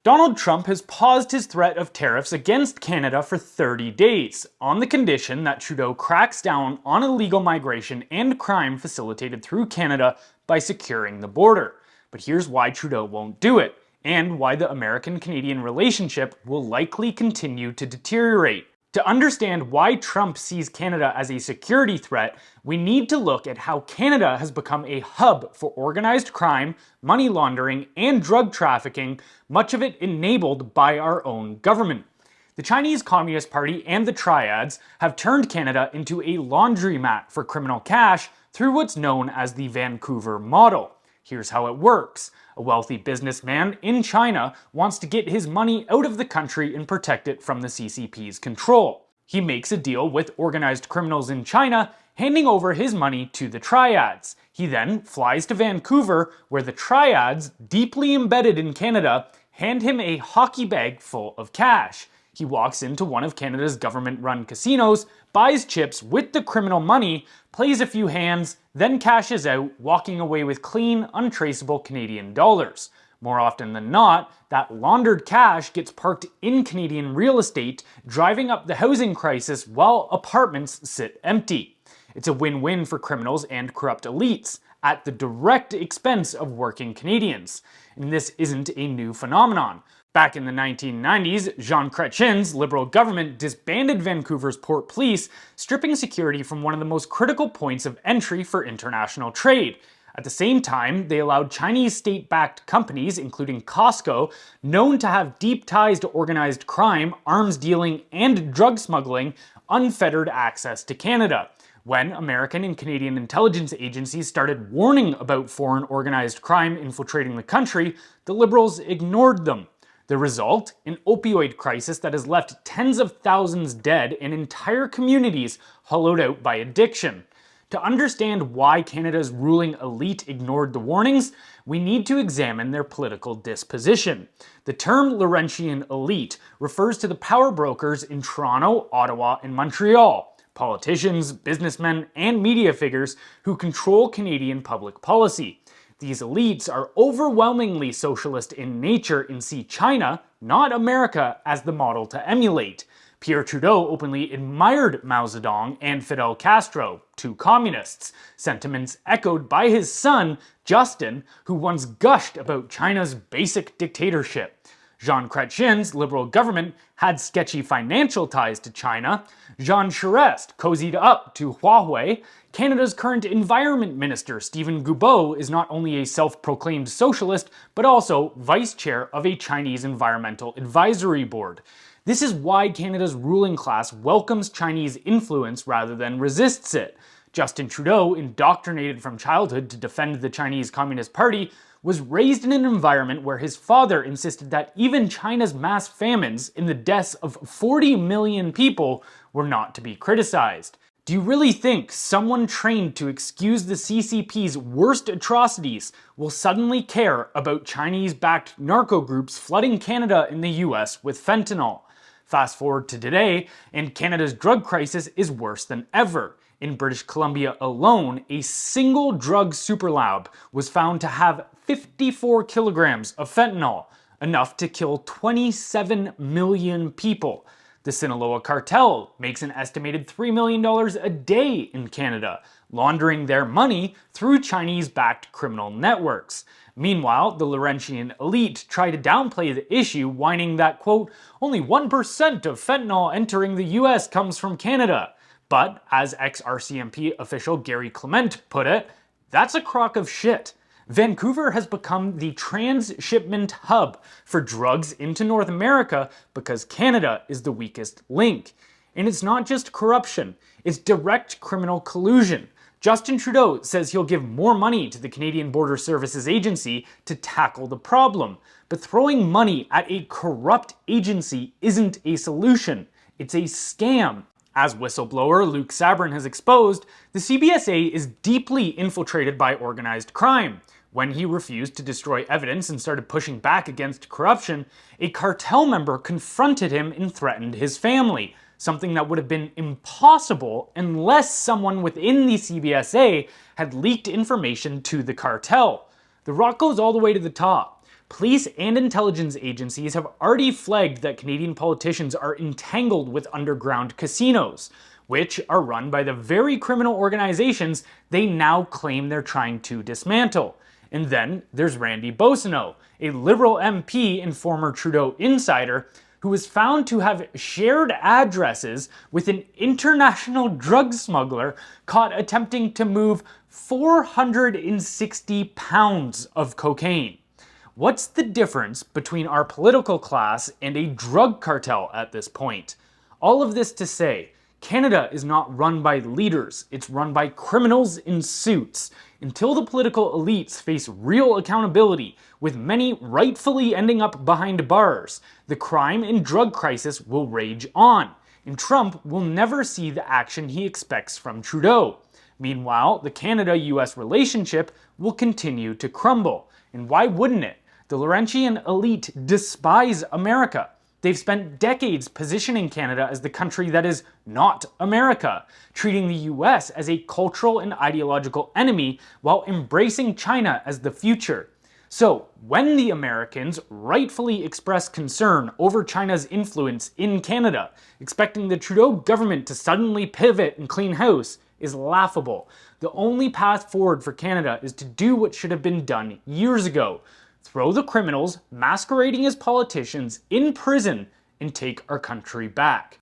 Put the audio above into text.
Donald Trump has paused his threat of tariffs against Canada for 30 days, on the condition that Trudeau cracks down on illegal migration and crime facilitated through Canada by securing the border. But here's why Trudeau won't do it, and why the American-Canadian relationship will likely continue to deteriorate. To understand why Trump sees Canada as a security threat, we need to look at how Canada has become a hub for organized crime, money laundering, and drug trafficking, much of it enabled by our own government. The Chinese Communist Party and the Triads have turned Canada into a laundromat for criminal cash through what's known as the Vancouver model. Here's how it works. A wealthy businessman in China wants to get his money out of the country and protect it from the CCP's control. He makes a deal with organized criminals in China, handing over his money to the Triads. He then flies to Vancouver, where the Triads, deeply embedded in Canada, hand him a hockey bag full of cash. He walks into one of Canada's government-run casinos, buys chips with the criminal money, plays a few hands, then cashes out, walking away with clean, untraceable Canadian dollars. More often than not, that laundered cash gets parked in Canadian real estate, driving up the housing crisis while apartments sit empty. It's a win-win for criminals and corrupt elites, at the direct expense of working Canadians. And this isn't a new phenomenon. Back in the 1990s, Jean Chrétien's Liberal government disbanded Vancouver's Port Police, stripping security from one of the most critical points of entry for international trade. At the same time, they allowed Chinese state-backed companies, including Costco, known to have deep ties to organized crime, arms dealing, and drug smuggling, unfettered access to Canada. When American and Canadian intelligence agencies started warning about foreign organized crime infiltrating the country, the Liberals ignored them. The result? An opioid crisis that has left tens of thousands dead and entire communities hollowed out by addiction. To understand why Canada's ruling elite ignored the warnings, we need to examine their political disposition. The term Laurentian Elite refers to the power brokers in Toronto, Ottawa, and Montreal, politicians, businessmen, and media figures who control Canadian public policy. These elites are overwhelmingly socialist in nature and see China, not America, as the model to emulate. Pierre Trudeau openly admired Mao Zedong and Fidel Castro, two communists, sentiments echoed by his son, Justin, who once gushed about China's basic dictatorship. Jean Chrétien's Liberal government had sketchy financial ties to China. Jean Charest cozied up to Huawei. Canada's current Environment Minister, Stephen Guilbeault, is not only a self-proclaimed socialist, but also vice chair of a Chinese Environmental Advisory Board. This is why Canada's ruling class welcomes Chinese influence rather than resists it. Justin Trudeau, indoctrinated from childhood to defend the Chinese Communist Party, was raised in an environment where his father insisted that even China's mass famines and the deaths of 40 million people were not to be criticized. Do you really think someone trained to excuse the CCP's worst atrocities will suddenly care about Chinese-backed narco groups flooding Canada and the US with fentanyl? Fast forward to today, and Canada's drug crisis is worse than ever. In British Columbia alone, a single drug superlab was found to have 54 kilograms of fentanyl, enough to kill 27 million people. The Sinaloa cartel makes an estimated $3 million a day in Canada, laundering their money through Chinese-backed criminal networks. Meanwhile, the Laurentian Elite try to downplay the issue, whining that, quote, only 1% of fentanyl entering the US comes from Canada. But, as ex-RCMP official Gary Clement put it, that's a crock of shit. Vancouver has become the transshipment hub for drugs into North America because Canada is the weakest link. And it's not just corruption, it's direct criminal collusion. Justin Trudeau says he'll give more money to the Canadian Border Services Agency to tackle the problem. But throwing money at a corrupt agency isn't a solution, it's a scam. As whistleblower Luke Sabrin has exposed, the CBSA is deeply infiltrated by organized crime. When he refused to destroy evidence and started pushing back against corruption, a cartel member confronted him and threatened his family, something that would have been impossible unless someone within the CBSA had leaked information to the cartel. The rock goes all the way to the top. Police and intelligence agencies have already flagged that Canadian politicians are entangled with underground casinos, which are run by the very criminal organizations they now claim they're trying to dismantle. And then there's Randy Boissonnault, a Liberal MP and former Trudeau insider, who was found to have shared addresses with an international drug smuggler caught attempting to move 460 pounds of cocaine. What's the difference between our political class and a drug cartel at this point? All of this to say, Canada is not run by leaders, it's run by criminals in suits. Until the political elites face real accountability, with many rightfully ending up behind bars, the crime and drug crisis will rage on, and Trump will never see the action he expects from Trudeau. Meanwhile, the Canada-US relationship will continue to crumble. And why wouldn't it? The Laurentian Elite despise America. They've spent decades positioning Canada as the country that is not America, treating the US as a cultural and ideological enemy while embracing China as the future. So, when the Americans rightfully express concern over China's influence in Canada, expecting the Trudeau government to suddenly pivot and clean house is laughable. The only path forward for Canada is to do what should have been done years ago. Throw the criminals masquerading as politicians in prison and take our country back.